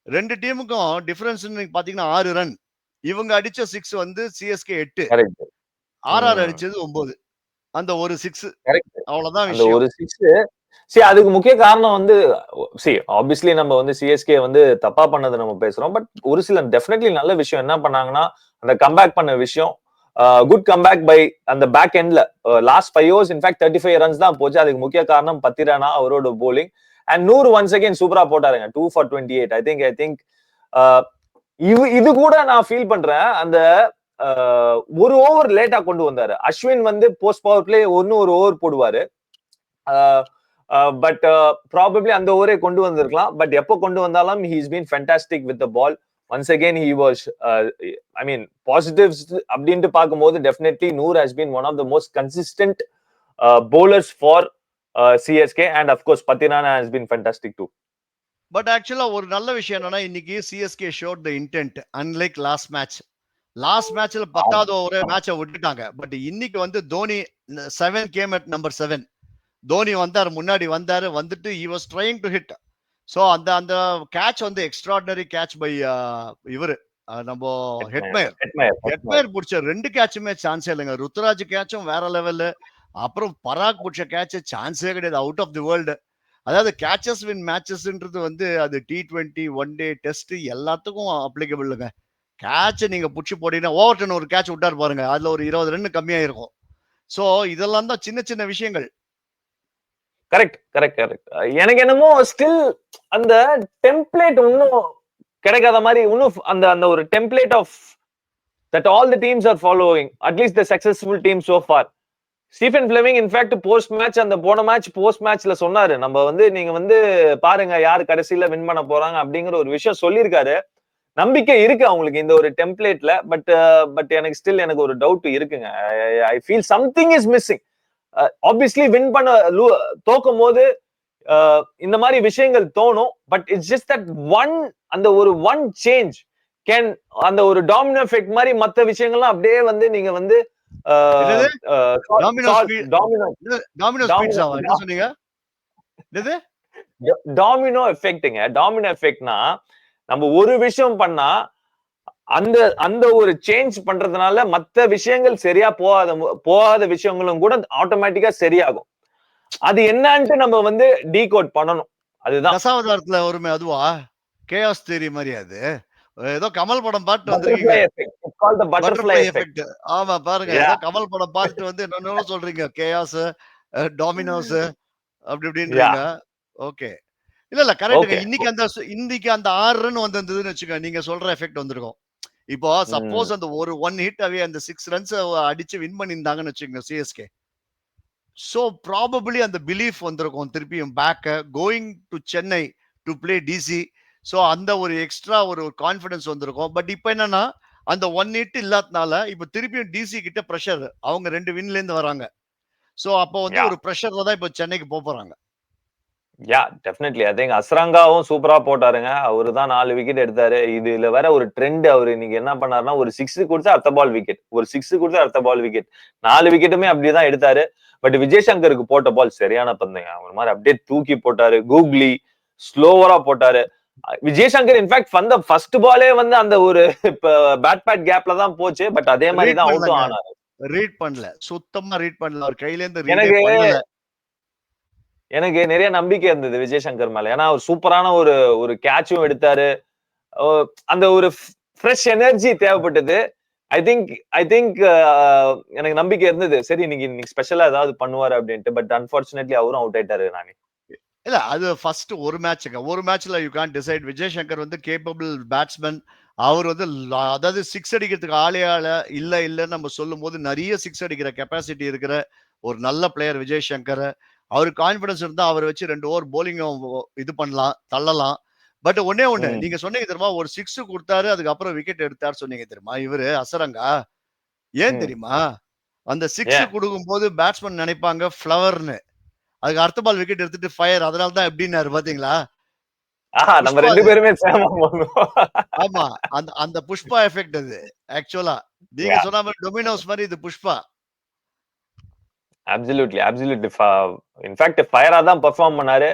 2 டீமுக்கும் டிஃபரன்ஸ் பாத்தீங்கன்னா 6 ரன். இவங்க அடிச்ச 6 வந்து சிஎஸ்கே 8. கரெக்ட். ஆர்ஆர் ம். அடிச்சது 9. அந்த ஒரு 6 கரெக்ட். அவ்வளவுதான் அந்த விஷயம். ஒரு 6 சரி, அதுக்கு முக்கிய காரணம் வந்து ஆப்வியஸ்லி நம்ம வந்து சிஎஸ்கே வந்து தப்பா பண்ணதை நம்ம பேசுறோம். பட் ஒரு சில டெஃபினெட்லி நல்ல விஷயம் என்ன பண்ணாங்கன்னா, அந்த கம்பேக் பண்ண விஷயம் குட் கம்பேக் பை அந்த பேக் எண்ட்ல லாஸ்ட் 5 ஓவர்ஸ் இன்ஃபேக்ட் 35 ரன்ஸ் தான் போச்சு. அதுக்கு முக்கிய காரணம் பத்திரானா அவரோட போலிங் அண்ட் 100 ஒன்ஸ் அகைன் சூப்பரா போட்டாருங்க. 2 for 28. ஐ திங்க் இது கூட நான் ஃபீல் பண்றேன். அந்த ஒரு ஓவர் லேட்டா கொண்டு வந்தாரு. அஸ்வின் வந்து போஸ்ட் பவர் பிளே ஒரு ஓவர் போடுவாரு. பட் ப்ராபப்ளி அந்த ஓவரே கொண்டு வந்திருக்கலாம். பட் எப்போ கொண்டு வந்தாலும் he's been fantastic with the ball. Once again he was I mean positives அப்படின்ட்டு பார்க்கும்போது definitely Noor has been one of the most consistent bowlers for CSK and of course Pathirana has been fantastic too. But ஆக்சுவலா ஒரு நல்ல விஷயம் என்னன்னா இன்னைக்கு CSK showed the intent unlike last மேட்ச்ல 10வது ஓவரே மேட்சை விட்டுட்டாங்க. பட் இன்னைக்கு வந்து Dhoni 7 came at number 7. Dhoni முன்னாடி வந்துட்டு he was trying to hit. So அந்த கேட்ச் வந்து எக்ஸ்ட்ராடினரி கேட்ச் பை இவரு நம்ம ஹெட்மயர் பிடிச்ச 2 கேட்சுமே சான்ஸே இல்லைங்க. ருத்ராஜ் கேட்சும் வேற லெவலு, அப்புறம் பராக் பிடிச்ச கேட்ச் சான்ஸே கிடையாது, அவுட் ஆஃப் தி வேர்ல்டு. அதாவது கேச்சஸ் வின் மேட்சஸ்ன்றது வந்து அது T20 ஒன் டே டெஸ்ட் எல்லாத்துக்கும் அப்ளிகபிள்ங்க. கேட்ச் நீங்க புடிச்சு போட்டீங்கன்னா ஓவர்டன் ஒரு கேட்ச் விட்டாரு பாருங்க, அதுல ஒரு 20 ரன் கம்மியா இருக்கும். சோ இதெல்லாம் தான் சின்ன சின்ன விஷயங்கள். கரெக்ட். எனக்கு என்னமோ ஸ்டில் அந்த டெம்ப்ளேட் இன்னும் கிடைக்காத மாதிரி, இன்னும் அந்த அந்த ஒரு template of that all the teams are following, at least the successful team so far. Stephen Fleming in fact post match அந்த போன மேட்ச் போஸ்ட் மேட்ச்ல சொன்னாரு, நம்ம வந்து நீங்க வந்து பாருங்க யார் கடைசியில வின் பண்ண போறாங்க அப்படிங்கிற ஒரு விஷயம் சொல்லியிருக்காரு. நம்பிக்கை இருக்கு அவங்களுக்கு இந்த ஒரு டெம்ப்ளேட்ல. பட் எனக்கு ஸ்டில் எனக்கு ஒரு டவுட் இருக்குங்க. I feel something is missing. Obviously win பண்ண தோக்கும் போது இந்த மாதிரி விஷயங்கள் தோணும். பட் இட்ஸ் ஜஸ்ட் தட் அந்த ஒரு ஒன் சேஞ்ச் கேன் அந்த ஒரு டாமினோ எஃபெக்ட் மாதிரி மத்த விஷயங்கள்லாம் அப்படியே வந்து நீங்க வந்து டாமினோ எஃபெக்ட்ங்க. டாமினோ எஃபெக்ட்னா நம்ம ஒரு விஷயம் பண்ணா அந்த அந்த ஒரு சேஞ்ச் பண்றதுனால மத்த விஷயங்கள் சரியா போகாத விஷயங்களும் கூட ஆட்டோமேட்டிக்கா சரியாகும். அது என்னன்னு நம்ம வந்து டீகோட் பண்ணணும். அதுதான் தசாவதாரத்துல ஒருமே அதுவா கேஆஸ் தியரி மாதிரி. அது ஏதோ கமல் படம் பார்த்து வந்திருக்கீங்க. Butterfly effect. ஆமா பாருங்க, ஏதோ கமல் படம் பார்த்துட்டு வந்து என்ன சொல்றீங்க, கேஆஸ் டாமினோஸ் அப்படி இப்படின்றீங்க. ஓகே, இல்ல கரெக்ட்டுங்க. இன்னைக்கு அந்த 6 ரன் வந்திருந்ததுன்னு வச்சுக்கோங்க, நீங்க சொல்ற எஃபெக்ட் வந்திருக்கும். இப்போ சப்போஸ் அந்த ஒரு 1 ஹிட் அவே அந்த 6 ரன்ஸ் அடிச்சு வின் பண்ணியிருந்தாங்கன்னு வச்சுக்கோங்க சிஎஸ்கே, சோ ப்ராபபிலி அந்த பிலீஃப் வந்திருக்கும் திருப்பியும் back going to Chennai to play DC. So அந்த ஒரு எக்ஸ்ட்ரா ஒரு கான்ஃபிடன்ஸ் வந்திருக்கும். பட் இப்போ என்னன்னா அந்த 1 ஹிட் இல்லாதனால இப்போ திருப்பியும் டிசி கிட்ட பிரஷர், அவங்க 2 வின்ல இருந்து வராங்க. சோ அப்போ வந்து ஒரு பிரஷர்ல தான் இப்போ சென்னைக்கு போறாங்க. Yeah definitely. ஐ திங்க் அஸ்ராங்காவும் சூப்பரா போட்டாருங்க. அவரு தான் 4 விக்கெட் எடுத்தாரு. இதுல வேற ஒரு ட்ரெண்ட், அவரு இன்னைக்கு என்ன பண்ணாருன்னா ஒரு 6 கொடுத்து அடுத்த பால் விக்கெட், ஒரு 6 கொடுத்து அடுத்த பால் விக்கெட், 4 விக்கெட்டுமே அப்படிதான் எடுத்தாரு. பட் விஜய் சங்கருக்கு போட்ட பால் சரியான பந்துங்க. ஒரு மாதிரி அப்படியே தூக்கி போட்டாரு. கூகுளி ஸ்லோவரா போட்டாரு. விஜய் சங்கர் இன்ஃபேக்ட் வந்த ஃபர்ஸ்ட் பாலே வந்து அந்த ஒரு பேட் கேப்ல தான் போச்சு. பட் அதே மாதிரி தான் அவுட்டும் ஆனாரு. ரீட் பண்ணல, சுத்தமா ரீட் பண்ணல. அவர் கையில இருந்து ரீடே பண்ணல. எனக்கு நிறைய நம்பிக்கை இருந்தது விஜய் சங்கர் மேல. ஏன்னா அவர் சூப்பரான ஒரு கேட்சும் எடுத்தாரு. அந்த ஒரு ஃப்ரெஷ் எனர்ஜி தேவைப்பட்டது. ஐ திங்க் எனக்கு நம்பிக்கை இருந்தது, சரி இன்னைக்கு ஸ்பெஷலா ஏதாவது பண்ணுவாரு அப்படின்ட்டு. பட் அன்பார்ச்சுனேட்லி அவரும் அவுட் ஆயிட்டாரு. நானே இல்ல, அது ஃபர்ஸ்ட் ஒரு மேட்ச்ல you can't decide. Vijay Shankar வந்து கேப்பபிள் பேட்ஸ்மேன். அவர் வந்து அதாவது 6 அடிக்கிறதுக்கு ஆளே இல்லன்னு நம்ம சொல்லும் போது நிறைய 6 அடிக்கிற கெப்பாசிட்டி இருக்கிற ஒரு நல்ல பிளேயர் விஜய் சங்கர். அவருக்கு கான்பிடன்ஸ் இருந்தா அவரை வச்சு 2 ஓவர் போலிங் இது பண்ணலாம், தள்ளலாம். பட் ஒண்ணு நீங்க சொன்னீங்க தெரியுமா, ஒரு 6 கொடுத்தாரு அதுக்கப்புறம் விக்கெட் எடுத்தாரு சொன்னீங்க தெரியுமா, இவரு அசரங்கா. ஏன் தெரியுமா, அந்த 6 கொடுக்கும் போது பேட்ஸ்மேன் நினைப்பாங்க ஃபிளவர்னு, அதுக்கு அடுத்த பால் விக்கெட் எடுத்துட்டு ஃபயர். அதனால தான் எப்படின்னாரு பாத்தீங்களா? நம்ம 2 பேருமே ஆமா, அந்த புஷ்பா எஃபெக்ட் அது. ஆக்சுவலா நீங்க சொன்ன மாதிரி டொமினோஸ் மாதிரி இது புஷ்பா. அப்சல்யூட்லி. இன்ஃபேக்ட் ஃபயரா தான் பெர்ஃபார்ம் பண்ணாரு.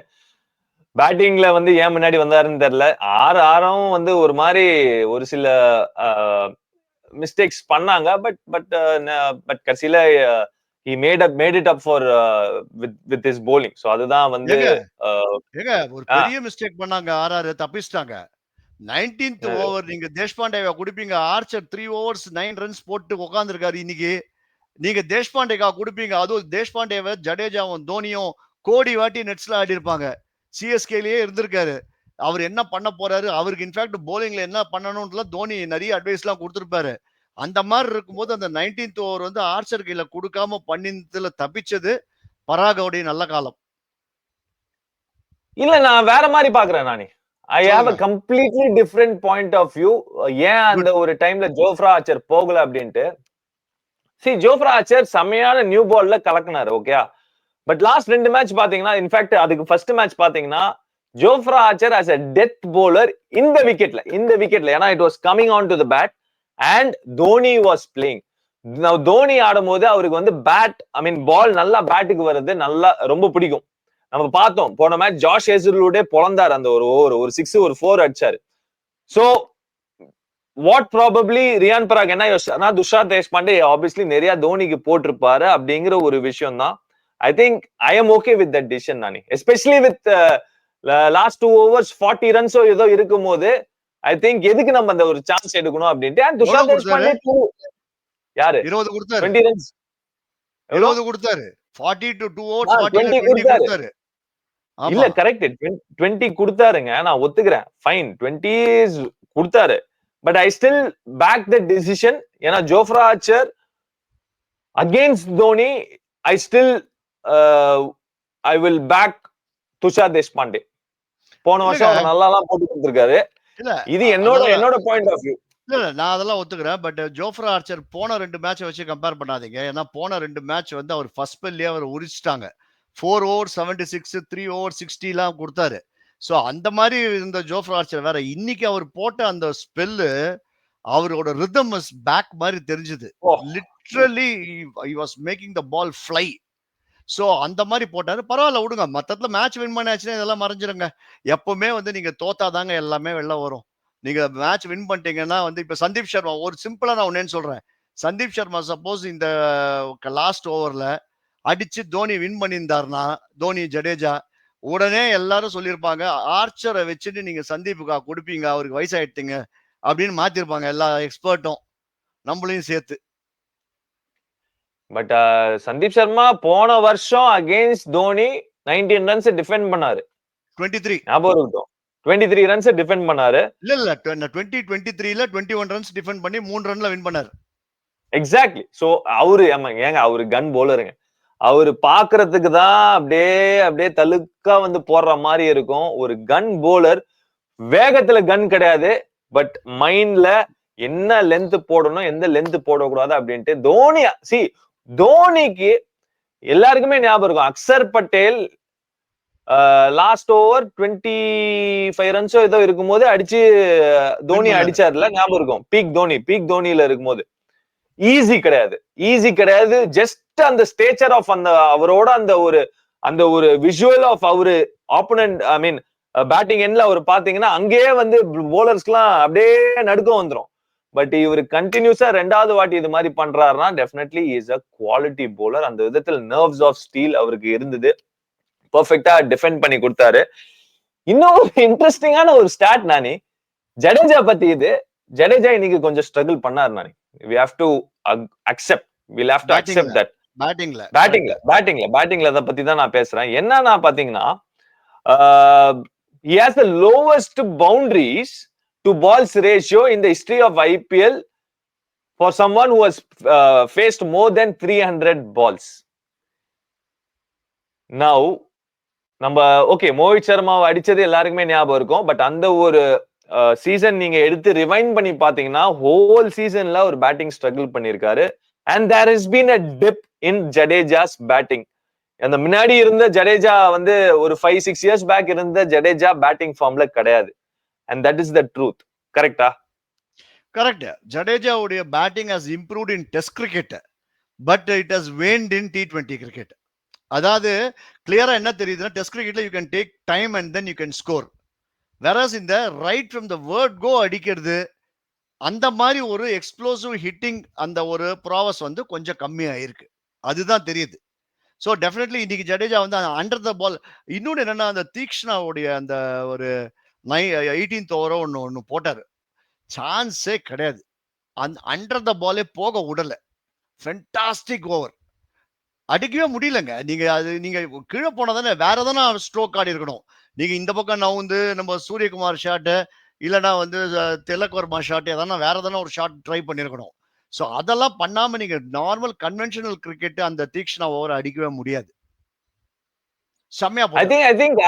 பேட்டிங்ல வந்து ஏன் முன்னாடி வந்தாருன்னு தெரியல. 6 வந்து ஒரு மாதிரி ஒரு சில மிஸ்டேக்ஸ் பண்ணாங்க. பட் கடைசியில he made it up for with his bowling. So அதுதான் வந்து ஒரு பெரிய மிஸ்டேக் பண்ணாங்க. ஆர்ஆர் தப்பிச்சிட்டாங்க. 19th ஓவர் நீங்க தேஷ்பாண்டேவா குடுப்பீங்க. ஆர்ச்சர் 3 overs 9 runs போட்டு உட்கார்ந்திருக்காரு இன்னைக்கு. நீங்க தேஷ்பாண்டேக்கா குடுப்பீங்க. அதுவும் தேஷ்பாண்டேவ ஜடேஜாவும் தோனியும் கோடி வாட்டி நெட்ஸ்ல ஆடி இருப்பாங்க. சிஎஸ்கேலயே இருந்திருக்காரு. அவர் என்ன பண்ண போறாரு, அவருக்கு இன்ஃபேக்ட் போலிங்ல என்ன பண்ணணும்ன்றலாம் தோனி நிறைய அட்வைஸ் எல்லாம் கொடுத்திருப்பாரு. அந்த மாதிரி இருக்கும்போது அந்த 19th ஓவர் வந்து ஆர்ச்சர் கையில கொடுக்காம பண்ணினதுல தப்பிச்சது பராகோடைய நல்ல காலம். இல்ல நான் வேற மாதிரி பாக்குறேன் நானே. I have a completely different point of view. ஏன் அந்த ஒரு டைம்ல ஜோஃப்ரா ஆர்ச்சர் போகல அப்படின்ட்டு. ஜோஃப்ரா ஆர்ச்சர் செமையான நியூ பால்ல கலக்குனாரு, ஓகே. பட் லாஸ்ட் 2 மேட்ச் பாத்தீங்கன்னா, இன்ஃபேக்ட் அதுக்கு ஃபர்ஸ்ட் மேட்ச் பாத்தீங்கன்னா Jofra Archer as a death bowler இந்த விக்கெட்ல ஏன்னா it was coming on to the bat and Dhoni was playing. Dhoni ஆடும்போது அவருக்கு வந்து பேட் ஐ மீன் பால் நல்லா பேட்டுக்கு வருது, நல்லா ரொம்ப பிடிக்கும். நம்ம பார்த்தோம் போன மேட்ச் ஜாஷ் ஹேசல்வுட்டே பொளந்தாரு அந்த ஒரு ஓவர், ஒரு 6 ஒரு 4 அடிச்சாரு. சோ வாட் ப்ராபப்ளி ரியான் பராக் என்ன யோசிச்சாருன்னா, துஷார் தேஷ்பாண்டே ஆப்வியஸ்லி நிறைய தோனிக்கு போட்டிருப்பாரு அப்படிங்கிற ஒரு விஷயம் தான். I think I am okay with that decision நானே, எஸ்பெஷலி வித் லாஸ்ட் 2 overs 40 ரன்ஸோ ஏதோ இருக்கும் போது ஐ திங்க் எதுக்கு நம்ம அந்த ஒரு சான்ஸ் எடுக்கணும் அப்படின்ட்டு. துஷார் தேஷ்பாண்டே யாரு 20 கொடுத்தாரு, 20 ரன்ஸ் 20 கொடுத்தாரு, 40 to 2 overs 40 கொடுத்தாரு. இல்ல கரெக்ட் 20 கொடுத்தாருங்க, நான் ஒத்துக்கிறேன், ஃபைன் 20 கொடுத்தாரு. But I still back the decision. ஏன்னா Jofra Archer against Dhoni I still I will back Tushar Deshpande. போன வருஷம் அவர் நல்லாலாம் போட்டு கொடுத்திருக்காரு. இது என்னோட பாயிண்ட் ஆஃப் வியூ. இல்ல நான் அதெல்லாம் ஒத்துக்கிறேன். பட் ஜோஃப்ரா ஆர்ச்சர் போன 2 மேட்சை வச்சு கம்பேர் பண்ணாதீங்க. ஏன்னா போன 2 மேட்ச் வந்து அவர் ஃபர்ஸ்ட் ஸ்பெல்லே அவர் உரிச்சிட்டாங்க. 4 overs 76, 3 overs 60 எல்லாம் கொடுத்தாரு. சோ அந்த மாதிரி இருந்த ஜோஃப்ரா ஆர்ச்சர் வேற. இன்னைக்கு அவர் போட்ட அந்த ஸ்பெல்லு அவரோட ரிதம் இஸ் பேக் மாதிரி தெரிஞ்சது. Literally he was making the ball fly. So அந்த மாதிரி போட்டாரு. பரவாயில்ல விடுங்க, மொத்தத்துல மேட்ச் வின் பண்ணாச்சுன்னா இதெல்லாம் மறைஞ்சிருங்க. எப்பவுமே வந்து நீங்க தோத்தாதாங்க எல்லாமே வெளில வரும். நீங்க மேட்ச் வின் பண்ணிட்டீங்கன்னா வந்து இப்ப சந்தீப் சர்மா ஒரு சிம்பிளா நான் ஒன்னேன்னு சொல்றேன். சந்தீப் சர்மா சப்போஸ் இந்த லாஸ்ட் ஓவர்ல அடிச்சு தோனி வின் பண்ணியிருந்தாருன்னா, தோனி ஜடேஜா உடனே எல்லாரும் சொல்லியிருப்பாங்க, ஆர்ச்சரை வச்சுட்டு நீங்க சந்தீப்புக்கா கொடுப்பீங்க, அவருக்கு வயசாயிடுங்க அப்படின்னு மாத்திருப்பாங்க எல்லா எக்ஸ்பர்ட்டும், நம்மளையும் சேர்த்து. பட் சந்தீப் சர்மா போன வருஷம் அகேன்ஸ்ட் தோனி 19 ரன்ஸ் டிஃபெண்ட் பண்ணாரு. 23 ஞாபகம் இருக்கும், 23 ரன்ஸ் டிஃபெண்ட் பண்ணாரு. இல்ல 2023ல 21 ரன்ஸ் டிஃபெண்ட் பண்ணி 3 ரன்ல வின் பண்ணாரு. எக்ஸாக்ட்லி. சோ அவரு அவரு கன் போலருங்க. அவரு பாக்குறதுக்கு தான் அப்படியே தலுக்கா வந்து போடுற மாதிரி இருக்கும். ஒரு கன் போலர், வேகத்துல கன் கிடையாது, பட் மைண்ட்ல என்ன லென்த் போடணும் எந்த லென்த் போடக்கூடாது அப்படின்ட்டு. தோனிக்கு எல்லாருக்குமே ஞாபகம் இருக்கும், அக்சர் பட்டேல் லாஸ்ட் ஓவர் 25 ரன்ஸோ ஏதோ இருக்கும்போது அடிச்சு தோனி அடிச்சாருல, ஞாபகம் இருக்கும். பீக் தோனியில இருக்கும்போது ஈஸி கிடையாது. ஜஸ்ட் அந்த ஸ்டேச்சர் ஆஃப் அந்த அவரோட அந்த ஒரு விஷுவல் ஆஃப் அவரு ஆப்போனன்ட் ஐ மீன் பேட்டிங் எண்ட்ல அவர் பாத்தீங்கன்னா அங்கேயே வந்து போலர்ஸ்க்குலாம் அப்படியே நடுக்கம் வந்துடும். பட் இவர் கண்டினியூஸா 2வது வாட்டி இது மாதிரி பண்றாருன்னா definitely is a quality bowler. அந்த விதத்தில் நர்வ்ஸ் ஆஃப் ஸ்டீல் அவருக்கு இருந்தது. பெர்ஃபெக்ட்டா டிஃபெண்ட் பண்ணி கொடுத்தாரு. இன்னும் இன்ட்ரெஸ்டிங்கான ஒரு ஸ்டாட் நானி ஜடேஜா பத்தி. ஜடேஜா இன்னைக்கு கொஞ்சம் ஸ்ட்ரகிள் பண்ணாரு நானி. we have to accept that. பேட்டிங்ல அத பத்தி தான் நான் பேசுறேன். என்னன்னா பாத்தீங்கன்னா, he has the lowest boundaries to balls ratio in the history of IPL for someone who has faced more than 300 balls. Now நம்ம ஓகே மோஹித் சர்மா அடிச்சது எல்லாருக்குமே ஞாபகம் இருக்கும். பட் அந்த ஒரு சீசன் நீங்க எடுத்து ரிவைண்ட் பண்ணி பாத்தீங்கன்னா ஹோல் சீசன்ல ஒரு பேட்டிங் ஸ்ட்ரகிள் பண்ணிருக்காரு. And there has been a dip in Jadeja's batting. அந்த முன்னாடி இருந்த ஜடேஜா வந்து ஒரு 5-6 years பேக் இருந்த ஜடேஜா பேட்டிங் ஃபார்ம்ல கிடையாது. And that is the truth. கரெக்டா? கரெக்ட். ஜடேஜாவுடைய batting has improved in test cricket, but it has waned in T20 cricket. அதாவது கிளியரா என்ன தெரியுதுன்னா, டெஸ்ட் கிரிக்கெட்ல you can take time and then you can score. whereas இந்த right from the word go அடிக்கிறது, அந்த மாதிரி ஒரு எக்ஸ்ப்ளோசிவ் ஹிட்டிங் அந்த ஒரு ப்ராவஸ் வந்து கொஞ்சம் கம்மியாயிருக்கு. அதுதான் தெரியுது. ஸோ டெஃபினெட்லி இன்னைக்கு ஜடேஜா வந்து அண்டர் த பால். இன்னொன்னு என்னன்னா, அந்த தீக்ஷ்ணாவுடைய அந்த ஒரு 18th ஓவரோ ஒண்ணு போட்டாரு. சான்ஸே கிடையாது. அண்டர் த பாலே போக விடல. Fantastic over. அடிக்கவே முடியலங்க. நீங்க கீழ போனா தானே வேற எதனா ஸ்ட்ரோக் ஆடி இருக்கணும். நீங்க இந்த பக்கம் நவுந்து நம்ம சூரியகுமார் ஷாட், இல்லன்னா வந்து திலக் வர்மா ஷாட், எதனா வேற எதனா ஒரு ஷாட் ட்ரை பண்ணியிருக்கணும். ஸோ அதெல்லாம் பண்ணாம நீங்க நார்மல் கன்வென்ஷனல் கிரிக்கெட் அந்த தீக்ஷ்ணா ஓவர் அடிக்கவே முடியாது. செம்மையா ஐ போட்டார். திங்க்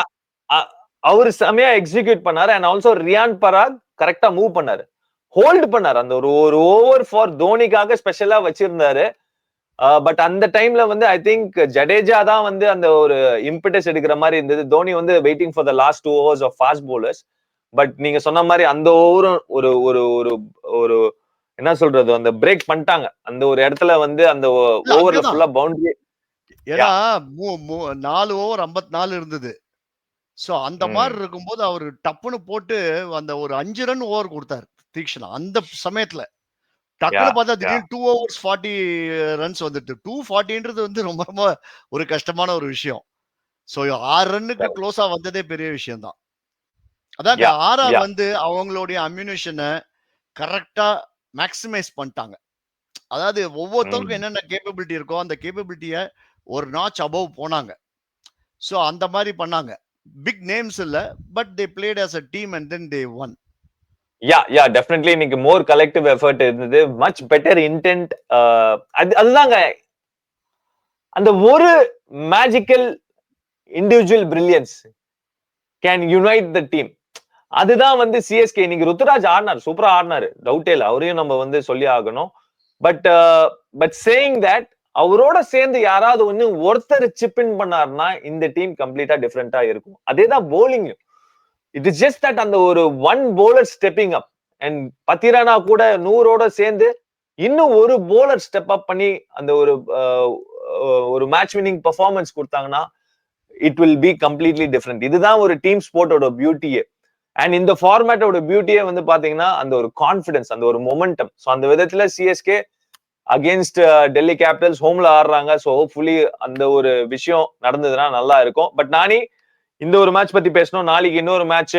அவரு செமையா எக்ஸிக்யூட் பண்ணாரு. அண்ட் ஆல்சோ ரியான் பராக் கரெக்டா மூவ் பண்ணாரு, ஹோல்ட் பண்ணாரு. அந்த ஒரு ஓவர் ஃபார் தோனிக்காக ஸ்பெஷலா வச்சிருந்தாரு. பட் அந்த டைம்ல வந்து ஐ திங்க் ஜடேஜா தான் வந்து அந்த ஒரு இம்பிட்டஸ் எடுக்கிற மாதிரி இருந்தது. தோனி வந்து waiting for the last 2 overs of fast bowlers. பட் நீங்க சொன்ன மாதிரி அந்த ஓவரும் ஒரு ஒரு ஒரு ஒரு என்ன சொல்றது, அந்த பிரேக் பண்ணிட்டாங்க. அந்த ஒரு இடத்துல வந்து அந்த இல்ல ஓவர்ல அங்கதான். ஃபுல்லா பவுண்டரி. ஏன்னா 4 ஓவர் 54 இருந்தது. ஸோ அந்த மாரி இருக்கும்போது அவரு டப்புன்னு போட்டு அந்த ஒரு 5 ரன் ஓவர் குடுத்தாரு தீக்ஷனா. அந்த சமயத்துல. டக்குன்னு பார்த்தா திடீர்னு 2 overs 40 ரன்ஸ் வந்துட்டு. 240ன்றது வந்து ரொம்ப ரொம்ப ஒரு கஷ்டமான ஒரு விஷயம். ஸோ 6 ரன்னுக்கு க்ளோஸா வந்ததே பெரிய விஷயம் தான். அதாங்க ஆர்ஆர் வந்து அவங்களுடைய அம்யூனிஷன கரெக்ட்டா மேக்ஸிமைஸ் பண்ணிட்டாங்க. அதாவது ஒவ்வொருத்தருக்கும் என்னென்ன கேப்பபிலிட்டி இருக்கோ, அந்த கேப்பபிலிட்டிய ஒரு நாட்ச் அபவ் போனாங்க. ஸோ அந்த மாரி பண்ணாங்க. பிக் நேம்ஸ் இல்ல. But they played as a team and then they one. Definitely இன்னைக்கு மோர் கலெக்டிவ் எஃபர்ட் இருந்தது. Much better intend. அதுதாங்க அந்த ஒரு magical individual brilliance can unite the team. அதுதான் வந்து சிஎஸ்கே இன்னைக்கு ருத்துராஜ் ஆடினார், சூப்பரா ஆடினாரு, டவுட்டே இல்லை. அவரையும் நம்ம வந்து சொல்லி ஆகணும். பட் சேயிங் தட் அவரோட சேர்ந்து யாராவது ஒருத்தர் சிப் இன் பண்ணாருன்னா இந்த டீம் கம்ப்ளீட்டா டிஃபரெண்டா இருக்கும். அதேதான் bowling. It is just that அந்த ஒரு one bowler stepping up. And Pathirana கூட 100ஓட சேர்ந்து இன்னும் ஒரு போலர் ஸ்டெப் அப் பண்ணி அந்த ஒரு மேட்ச் வின்னிங் பெர்ஃபார்மன்ஸ் கொடுத்தாங்கன்னா it will be completely different. இதுதான் ஒரு டீம் ஸ்போர்ட்டோட பியூட்டியே. அண்ட் இந்த ஃபார்மேட்டோட பியூட்டியே வந்து பாத்தீங்கன்னா அந்த ஒரு கான்பிடன்ஸ், அந்த ஒரு மொமெண்டம். ஸோ அந்த விதத்துல சிஎஸ்கே அகேன்ஸ்ட் டெல்லி கேபிட்டல்ஸ் ஹோம்ல ஆடுறாங்க. ஸோ ஹோப்ஃபுல்லி அந்த ஒரு விஷயம் நடந்ததுன்னா நல்லா இருக்கும். பட் நானி இந்த ஒரு மேட்ச் பத்தி பேசணும். நாளைக்கு இன்னொரு match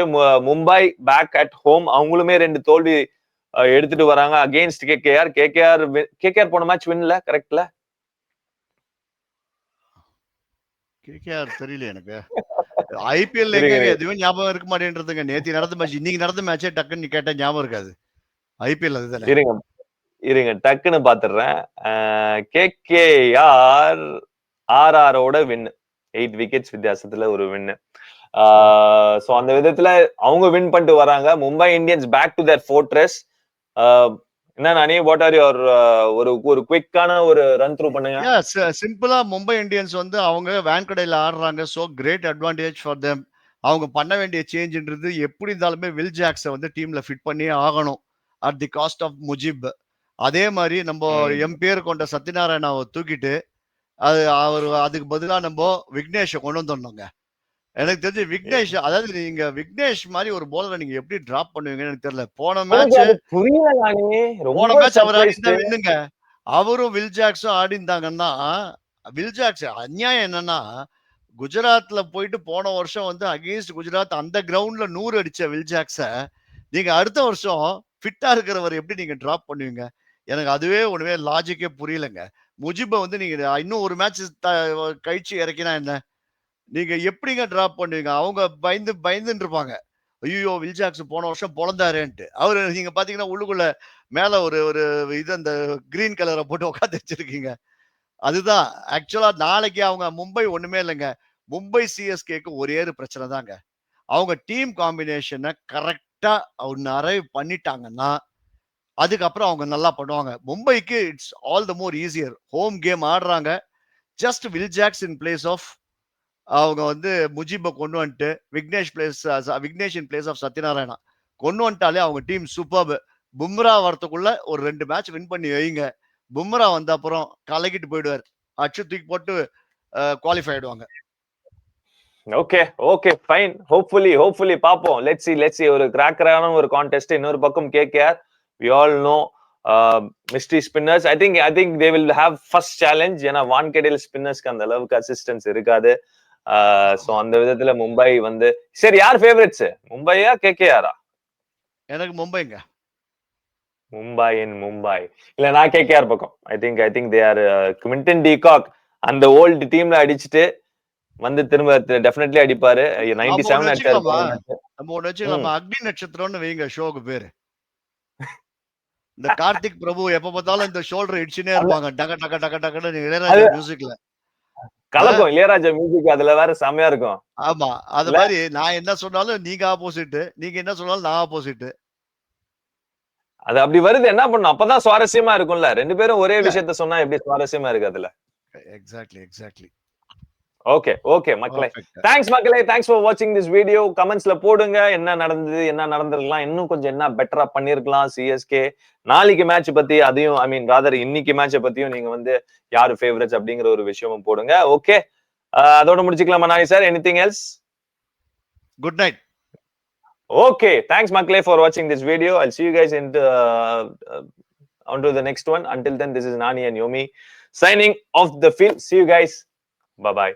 Mumbai back at home. அவங்களுமே 2 தோல்வி எடுத்துட்டு வராங்க அகேன்ஸ்ட் கேகேஆர். கேகேஆர் போன மேட்ச் வின்ல, கரெக்ட்ல? கேகேஆர் தெரியல எனக்கு. ஐபிஎல் எங்க எதுவுமே ஞாபகம் இருக்க மாட்டேன்றதுங்க. நேத்தி நடந்த மேட்ச், இன்னைக்கு நடந்த மேட்சே டக்குன்னு கேட்டா ஞாபகம் இருக்காது. ஐபிஎல் அதுதானே. இருங்க டக்குன்னு பாத்துறேன். கேகேஆர் ஆர்ஆரோட வின், 8 விக்கெட்ஸ் வித்தியாசத்துல ஒரு வின். சோ அந்த விதத்துல அவங்க வின் பண்ணிட்டு வராங்க. Mumbai Indians back to their fortress. என்ன நானே, வாட் ஆர் யுவர் ஒரு குவிக்கான ஒரு ரன் த்ரூ பண்ணுங்க. சிம்பிளா மும்பை இந்தியன்ஸ் வந்து அவங்க வான்கடையில ஆடுறாங்க. So great advantage for them. அவங்க பண்ண வேண்டிய சேஞ்ச்ன்றது எப்படி இருந்தாலுமே வில் ஜாக்ஸை வந்து டீம்ல ஃபிட் பண்ணியே ஆகணும். At the cost of Mujeeb. அதே மாதிரி நம்ம பேர் கொண்ட சத்யநாராயணாவை தூக்கிட்டு அதுக்கு பதிலா நம்ம விக்னேஷை கொண்டு வந்துடணுங்க. எனக்கு தெரிஞ்சு விக்னேஷ், அதாவது நீங்க விக்னேஷ் மாதிரி ஒரு போலரை நீங்க எப்படி டிராப் பண்ணுவீங்கன்னு எனக்கு தெரியல. போன மேட்ச் அவர் ஆடினா வின்னுங்க. அவரும் வில் ஜாக்ஸும் ஆடி இருந்தாங்கன்னா, வில் ஜாக்ஸ் அநியாயம் என்னன்னா, குஜராத்ல போயிட்டு போன வருஷம் வந்து அகேன்ஸ்ட் குஜராத் அந்த கிரவுண்ட்ல 100 அடிச்ச வில் ஜாக்ஸ நீங்க அடுத்த வருஷம் ஃபிட்டா இருக்கிறவர் எப்படி நீங்க டிராப் பண்ணுவீங்க? எனக்கு அதுவே ஒண்ணுமே லாஜிக்கே புரியலங்க. முஜிப வந்து நீங்க இன்னும் ஒரு மேட்ச் கழிச்சு இறக்கினா என்ன? நீங்க எப்படிங்க டிராப் பண்ணுவீங்க? அவங்க பயந்துன்னு இருப்பாங்க. ஐயோ! வில் ஜாக்ஸ் போன வருஷம் பொழந்தாரேன்ட்டு. அவரு நீங்க பாத்தீங்கன்னா உள்ளுக்குள்ள மேல ஒரு ஒரு இது அந்த கிரீன் கலரை போட்டு உட்காந்து வச்சிருக்கீங்க. அதுதான் ஆக்சுவலா நாளைக்கு அவங்க மும்பை ஒண்ணுமே இல்லைங்க. மும்பை சிஎஸ்கேக்கு ஒரே ஒரு பிரச்சனை தாங்க. அவங்க டீம் காம்பினேஷனை கரெக்டா ஒன்னு அரைவ் பண்ணிட்டாங்கன்னா அதுக்கப்புறம் அவங்க நல்லா பண்ணுவாங்க. மும்பைக்கு it's all the more easier. Home game ஆடுறாங்க. Just Will Jacks in place of அவங்க வந்து முஜிபை கொண்டு வந்துட்டு Vignesh in place of Satyanarayana கொண்டு வந்துட்டாலே அவங்க டீம் சூப்பர். பும்ரா வரத்துக்குள்ள ஒரு 2 மேட்ச் வின் பண்ணி வைங்க. பும்ரா வந்த அப்புறம் கலக்கிட்டு போயிடுவார். அச்சு தூக்கி போட்டு குவாலிஃபை ஆயிடுவாங்க. Okay fine. ஹோப்ஃபுல்லி பாப்போம். லெட்ஸ் see ஒரு கிராக்கரான ஒரு கான்டெஸ்ட். இன்னொரு பக்கம் KKR, we all know mystery spinners. I think they will have first challenge. ஏன்னா வான்கடேல் ஸ்பின்னர்ஸ்க்கு அந்த அளவுக்கு அசிஸ்டன்ஸ் இருக்காது. சோ அந்த விதத்துல மும்பை வந்து சரி. யார் ஃபேவரட்ஸ், மும்பையா கேகேஆரா? எனக்கு மும்பைங்க. மும்பை இல்ல, நான் கேகேஆர் பக்கம். I think they are Quinton de Kock அந்த ஓல்டு டீம்ல அடிச்சுட்டு வந்து திரும்ப டெஃபினெட்லி அடிப்பாரு. நாம ஒண்ணு 97 அடிச்சாரு வச்சுக்கலாமா? போன மேட்ச். நம்ம ஒண்ணு வச்சுக்கலாமா? அக்னி நட்சத்திரம்னு வைங்க ஷோக்கு பேரு. இந்த கார்த்திக் பிரபு எப்ப பார்த்தாலும் இந்த ஷோல்டர் இடிச்சுனே இருப்பாங்க. டக டக டக டகன்னு இளையராஜா மியூசிக்ல. கலக்கும் இளையராஜா மியூசிக் அதுல வேற செமையா இருக்கும். ஆமா. அது மாதிரி நான் என்ன சொன்னாலும் நீங்க ஆப்போசிட், நீங்க என்ன சொன்னாலும் நான் ஆப்போசிட். அது அப்படி வருது, என்ன பண்ணும்? அப்பதான் சுவாரஸ்யமா இருக்கும்ல. ரெண்டு பேரும் ஒரே விஷயத்த சொன்னா எப்படி சுவாரஸ்யமா இருக்கு அதுல? எக்ஸாக்ட்லி. ஓகே மக்களே. தேங்க்ஸ் மக்களே. தேங்க்ஸ் ஃபார் வாட்சிங் திஸ் வீடியோ. கமெண்ட்ஸ்ல போடுங்க என்ன நடந்தது, என்ன நடந்திருக்கலாம், இன்னும் கொஞ்சம் என்ன பெட்டரா பண்ணிருக்கலாம் சிஎஸ்கே. நாளைக்கு மேட்ச் பத்தி அதையும், ஐ மீன் ராதர் இன்னைக்கு மேட்சை பத்தியும் நீங்க வந்து யாரு ஃபேவரட்ஸ் அப்படிங்கிற ஒரு விஷயமும் போடுங்க. ஓகே, அதோட முடிச்சுக்கலாமா நாய் sir? Anything else? Good night. Okay, thanks Makle for watching this video. I'll see you guys onto the next one. Until then, this is Nani and Yomi signing off the field. See you guys. Bye-bye.